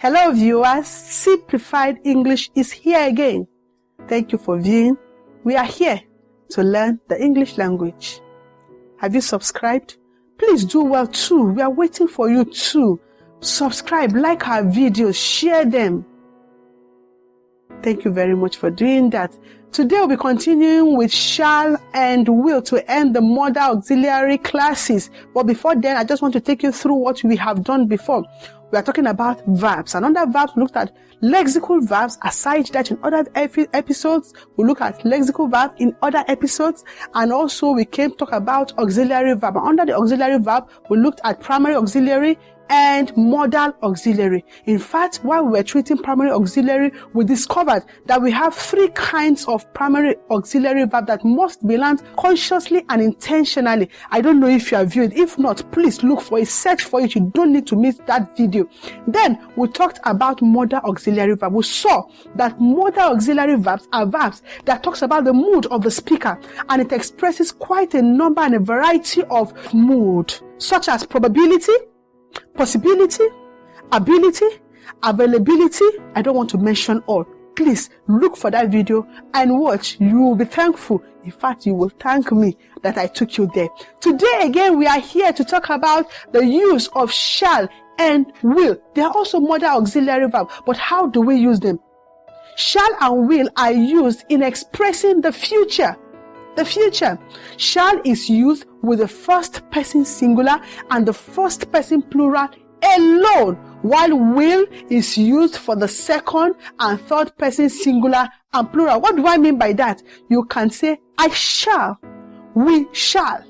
Hello viewers, Simplified English is here again. Thank you for viewing. We are here to learn the English language. Have you subscribed? Please do well too. We are waiting for you to subscribe, like our videos, share them. Thank you very much for doing that. Today we'll be continuing with shall and will to end the modal auxiliary classes. But before then, I just want to take you through what we have done before. We are talking about verbs. And under verbs, we looked at lexical verbs. Aside that, in other episodes, we look at lexical verbs in other episodes. And also, we came to talk about auxiliary verb. And under the auxiliary verb, we looked at primary auxiliary and modal auxiliary. In fact, while we were treating primary auxiliary, we discovered that we have three kinds of primary auxiliary verb that must be learned consciously and intentionally. I don't know if you have viewed. If not, please look for it, search for it. You don't need to miss that video. Then we talked about modal auxiliary verb. We saw that modal auxiliary verbs are verbs that talks about the mood of the speaker, and it expresses quite a number and a variety of mood, such as probability, possibility, ability, availability. I don't want to mention all. Please look for that video and watch. You will be thankful. In fact, you will thank me that I took you there. Today again, we are here to talk about the use of shall and will. They are also modal auxiliary verb, but how do we use them? Shall and will are used in expressing the future. The future. Shall is used with the first person singular and the first person plural alone, while will is used for the second and third person singular and plural. What do I mean by that? You can say, I shall, we shall,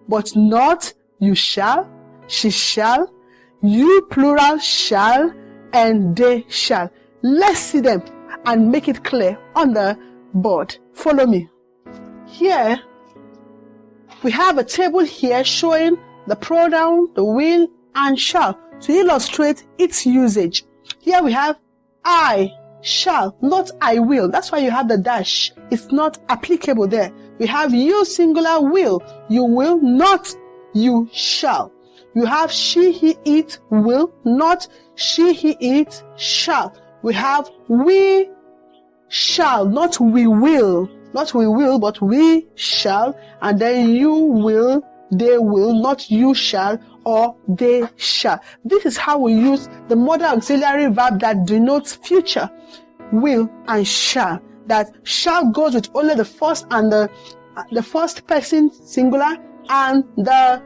but not you shall, she shall, you plural shall, and they shall. Let's see them and make it clear on the board. Follow me. Here, we have a table here showing the pronoun, the will, and shall to illustrate its usage. Here we have I shall, not I will. That's why you have the dash. It's not applicable there. We have you singular will. You will, not you shall. You have she, he, it will, not she, he, it shall. We have we shall, not we will. Not we will, but we shall. And then you will, they will, not you shall or they shall. This is how we use the modal auxiliary verb that denotes future, will and shall. That shall goes with only the first and the first person singular and the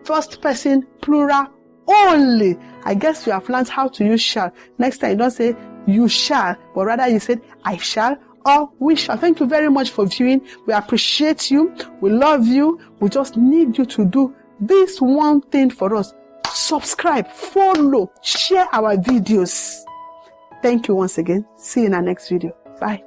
first person plural only. I guess you have learned how to use shall. Next time you don't say you shall, but rather you said I shall or we shall. Thank you very much for viewing. We appreciate you. We love you. We just need you to do this one thing for us. Subscribe, follow, share our videos. Thank you once again. See you in our next video. Bye.